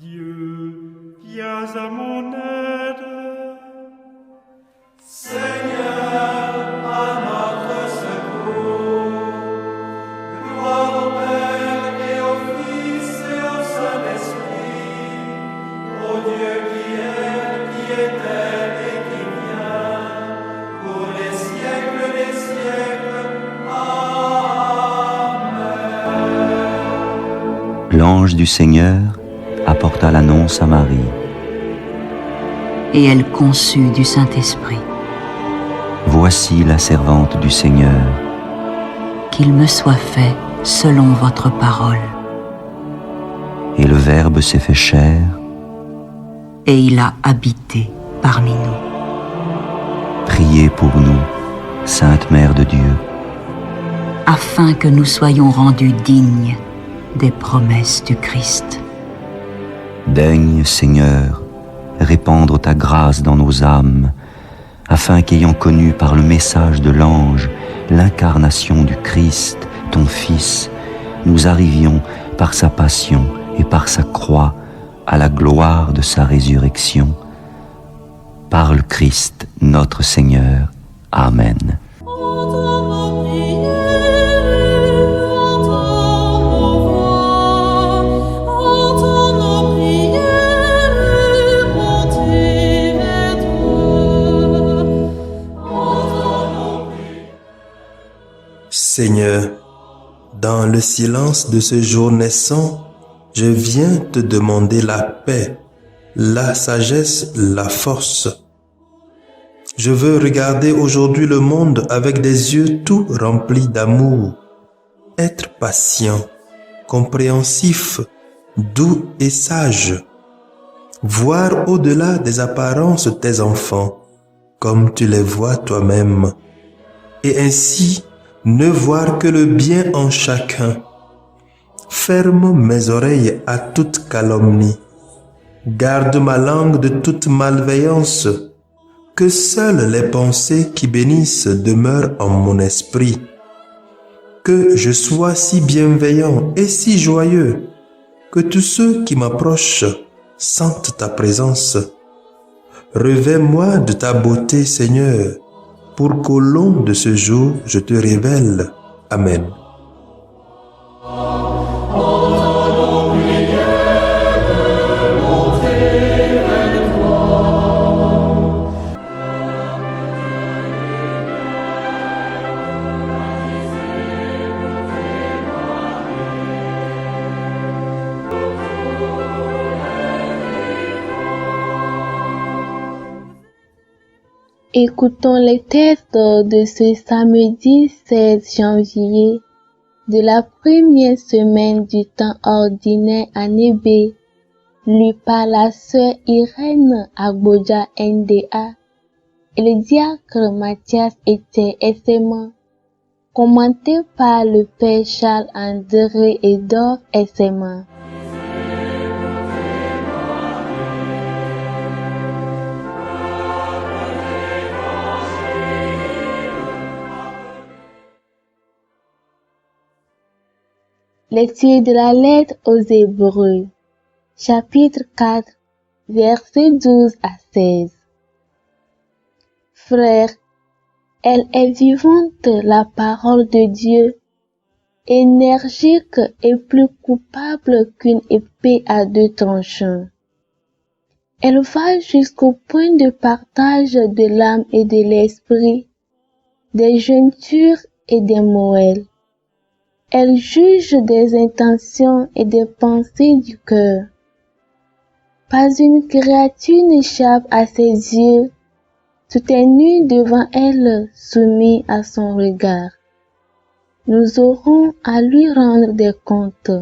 Dieu, viens à mon aide. Seigneur, à notre secours. Gloire au Père et au Fils et au Saint-Esprit, au Dieu qui était et qui vient, pour les siècles des siècles. Amen. L'ange du Seigneur apporta l'annonce à Marie. Et elle conçut du Saint-Esprit. Voici la servante du Seigneur. Qu'il me soit fait selon votre parole. Et le Verbe s'est fait chair. Et il a habité parmi nous. Priez pour nous, Sainte Mère de Dieu, afin que nous soyons rendus dignes des promesses du Christ. Daigne, Seigneur, répandre ta grâce dans nos âmes, afin qu'ayant connu par le message de l'ange l'incarnation du Christ, ton Fils, nous arrivions par sa passion et par sa croix à la gloire de sa résurrection. Par le Christ notre Seigneur. Amen. Seigneur, dans le silence de ce jour naissant, je viens te demander la paix, la sagesse, la force. Je veux regarder aujourd'hui le monde avec des yeux tout remplis d'amour, être patient, compréhensif, doux et sage, voir au-delà des apparences tes enfants, comme tu les vois toi-même, et ainsi ne voir que le bien en chacun. Ferme mes oreilles à toute calomnie. Garde ma langue de toute malveillance. Que seules les pensées qui bénissent demeurent en mon esprit. Que je sois si bienveillant et si joyeux que tous ceux qui m'approchent sentent ta présence. Revêts-moi de ta beauté, Seigneur, pour qu'au long de ce jour, je te révèle. Amen. Écoutons les textes de ce samedi 16 janvier de la première semaine du temps ordinaire année B, lu par la sœur Irène Agboja NDA et le diacre Mathias Etienne SMA, commenté par le père Charles-André Edorf SMA. Lecture de la lettre aux Hébreux, chapitre 4, versets 12 à 16. Frères, elle est vivante, la parole de Dieu, énergique et plus coupable qu'une épée à deux tranchants. Elle va jusqu'au point de partage de l'âme et de l'esprit, des jointures et des moelles. Elle juge des intentions et des pensées du cœur. Pas une créature n'échappe à ses yeux, tout est nu devant elle, soumis à son regard. Nous aurons à lui rendre des comptes.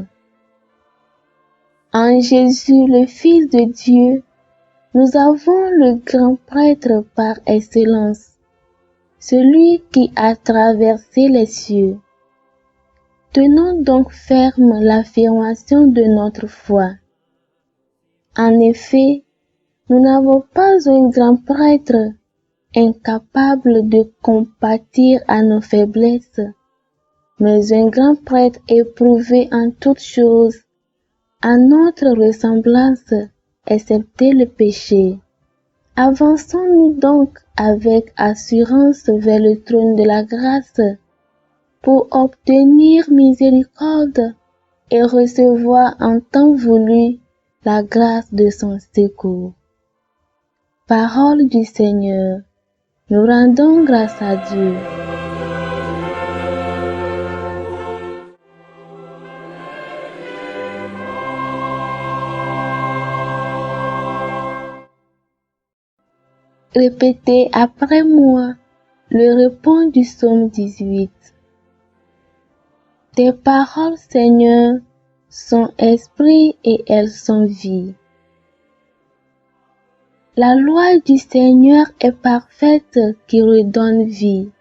En Jésus, le Fils de Dieu, nous avons le grand prêtre par excellence, celui qui a traversé les cieux. Tenons donc ferme l'affirmation de notre foi. En effet, nous n'avons pas un grand prêtre incapable de compatir à nos faiblesses, mais un grand prêtre éprouvé en toutes choses, à notre ressemblance, excepté le péché. Avançons-nous donc avec assurance vers le trône de la grâce pour obtenir miséricorde et recevoir en temps voulu la grâce de son secours. Parole du Seigneur, nous rendons grâce à Dieu. Répétez après moi le refrain du psaume 18. Tes paroles, Seigneur, sont esprit et elles sont vie. La loi du Seigneur est parfaite qui redonne vie.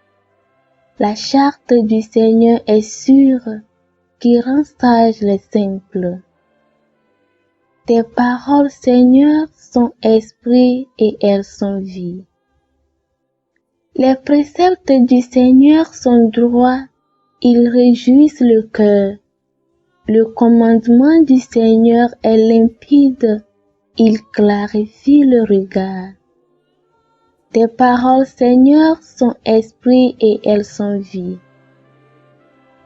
La charte du Seigneur est sûre qui rend sages les simples. Tes paroles, Seigneur, sont esprit et elles sont vie. Les préceptes du Seigneur sont droits, ils réjouissent le cœur. Le commandement du Seigneur est limpide, il clarifie le regard. Tes paroles, Seigneur, sont esprit et elles sont vie.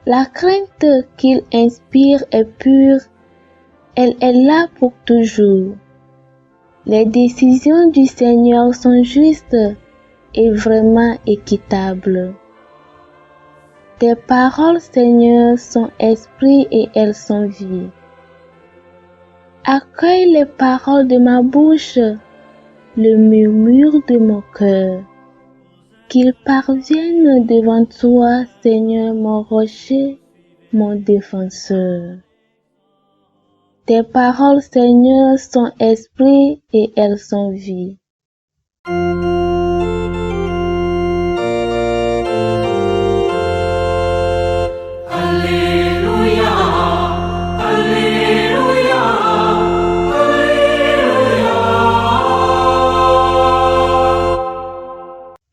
La crainte qu'il inspire est pure, elle est là pour toujours. Les décisions du Seigneur sont justes et vraiment équitables. Tes paroles, Seigneur, sont esprit et elles sont vie. Accueille les paroles de ma bouche, le murmure de mon cœur. Qu'ils parviennent devant toi, Seigneur, mon rocher, mon défenseur. Tes paroles, Seigneur, sont esprit et elles sont vie.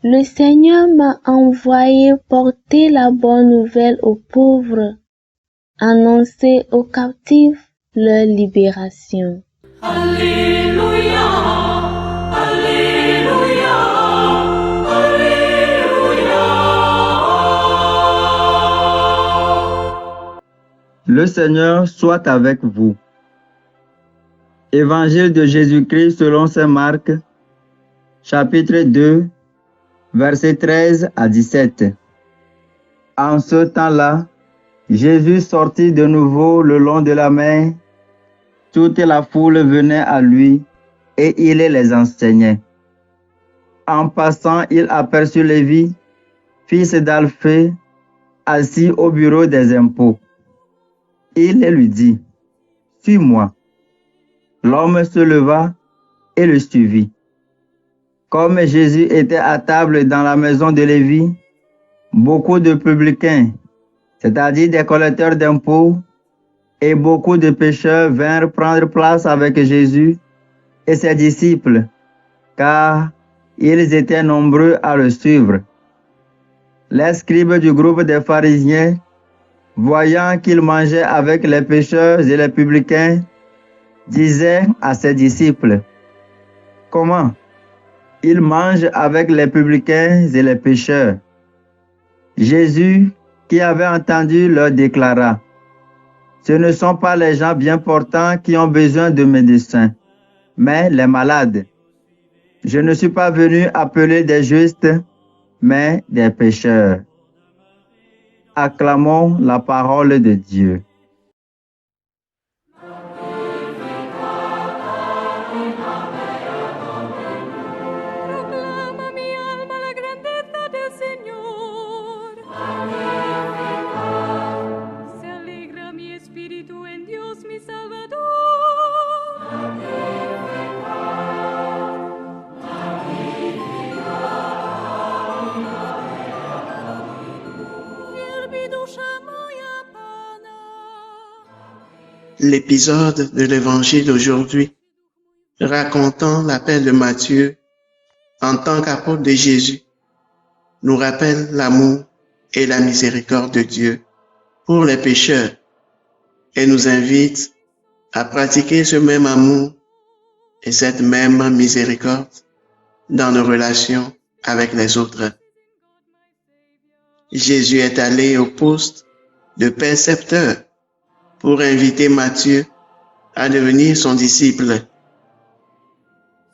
Le Seigneur m'a envoyé porter la bonne nouvelle aux pauvres, annoncer aux captifs leur libération. Alléluia, Alléluia, Alléluia. Le Seigneur soit avec vous. Évangile de Jésus-Christ selon saint Marc, chapitre 2, versets 13 à 17. En ce temps-là, Jésus sortit de nouveau le long de la mer. Toute la foule venait à lui et il les enseignait. En passant, il aperçut Lévi, fils d'Alphée, assis au bureau des impôts. Il lui dit, « Suis-moi. » L'homme se leva et le suivit. Comme Jésus était à table dans la maison de Lévi, beaucoup de publicains, c'est-à-dire des collecteurs d'impôts, et beaucoup de pécheurs vinrent prendre place avec Jésus et ses disciples, car ils étaient nombreux à le suivre. Les scribes du groupe des pharisiens, voyant qu'il mangeait avec les pécheurs et les publicains, disaient à ses disciples, « Comment ? Il mange avec les publicains et les pécheurs. » Jésus, qui avait entendu, leur déclara, « Ce ne sont pas les gens bien portants qui ont besoin de médecins, mais les malades. Je ne suis pas venu appeler des justes, mais des pécheurs. » Acclamons la parole de Dieu. L'épisode de l'Évangile aujourd'hui, racontant l'appel de Matthieu en tant qu'apôtre de Jésus, nous rappelle l'amour et la miséricorde de Dieu pour les pécheurs et nous invite à pratiquer ce même amour et cette même miséricorde dans nos relations avec les autres. Jésus est allé au poste de percepteur pour inviter Matthieu à devenir son disciple.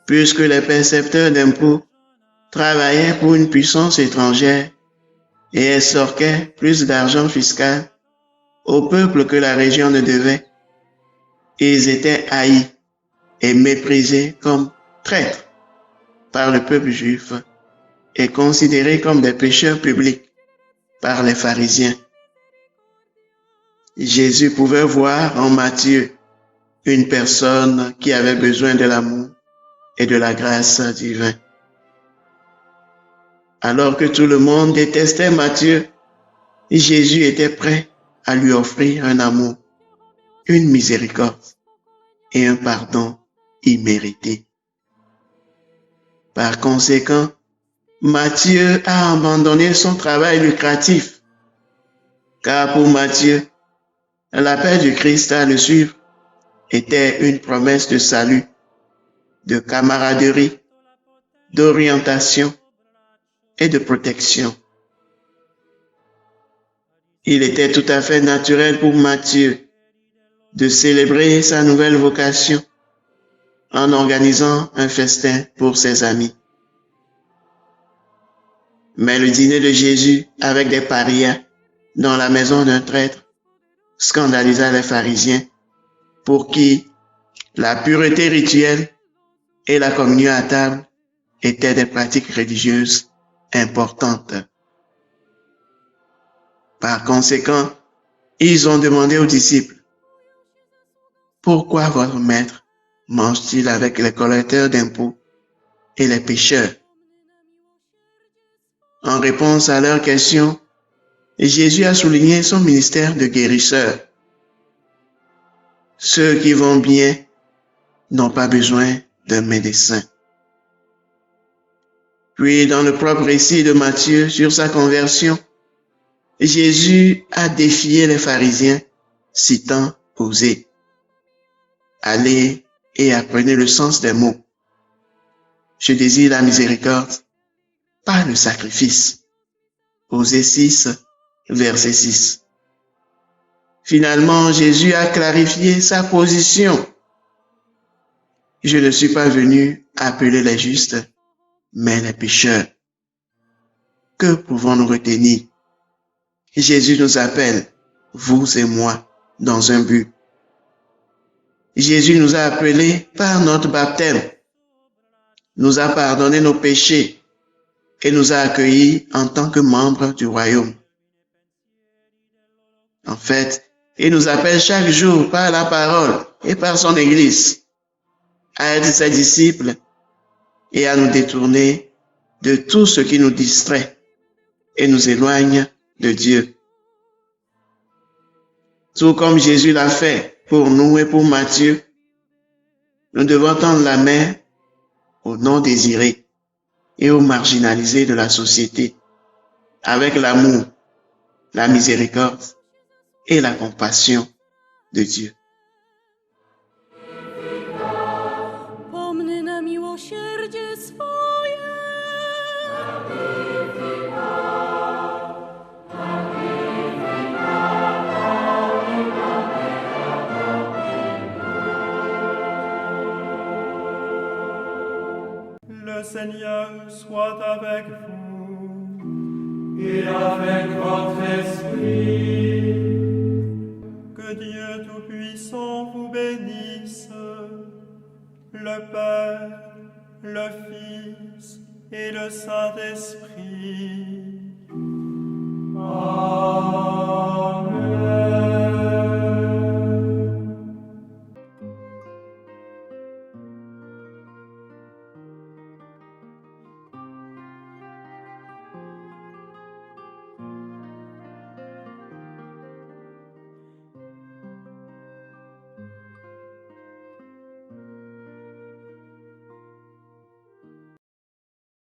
Puisque les percepteurs d'impôts travaillaient pour une puissance étrangère et essorquaient plus d'argent fiscal au peuple que la région ne devait, ils étaient haïs et méprisés comme traîtres par le peuple juif et considérés comme des pécheurs publics par les pharisiens. Jésus pouvait voir en Matthieu une personne qui avait besoin de l'amour et de la grâce divine. Alors que tout le monde détestait Matthieu, Jésus était prêt à lui offrir un amour, une miséricorde et un pardon immérité. Par conséquent, Matthieu a abandonné son travail lucratif, car pour Matthieu, l'appel du Christ à le suivre était une promesse de salut, de camaraderie, d'orientation et de protection. Il était tout à fait naturel pour Matthieu de célébrer sa nouvelle vocation en organisant un festin pour ses amis. Mais le dîner de Jésus avec des parias dans la maison d'un traître scandalisa les pharisiens pour qui la pureté rituelle et la communion à table étaient des pratiques religieuses importantes. Par conséquent, ils ont demandé aux disciples, « Pourquoi votre maître mange-t-il avec les collecteurs d'impôts et les pécheurs ?» En réponse à leurs questions, Jésus a souligné son ministère de guérisseur. Ceux qui vont bien n'ont pas besoin d'un médecin. Puis, dans le propre récit de Matthieu sur sa conversion, Jésus a défié les pharisiens, citant Osée. Allez et apprenez le sens des mots. Je désire la miséricorde, pas le sacrifice. Osée 6, verset 6. Finalement, Jésus a clarifié sa position. Je ne suis pas venu appeler les justes, mais les pécheurs. Que pouvons-nous retenir? Jésus nous appelle, vous et moi, dans un but. Jésus nous a appelés par notre baptême, nous a pardonné nos péchés et nous a accueillis en tant que membres du royaume. En fait, il nous appelle chaque jour par la parole et par son Église à être ses disciples et à nous détourner de tout ce qui nous distrait et nous éloigne de Dieu. Tout comme Jésus l'a fait pour nous et pour Matthieu, nous devons tendre la main aux non-désirés et aux marginalisés de la société avec l'amour, la miséricorde et la compassion de Dieu. Pomny na miłosierdzie swoje. Le Seigneur soit avec vous. Et avec votre esprit. Que Dieu Tout-Puissant vous bénisse, le Père, le Fils et le Saint-Esprit. Amen.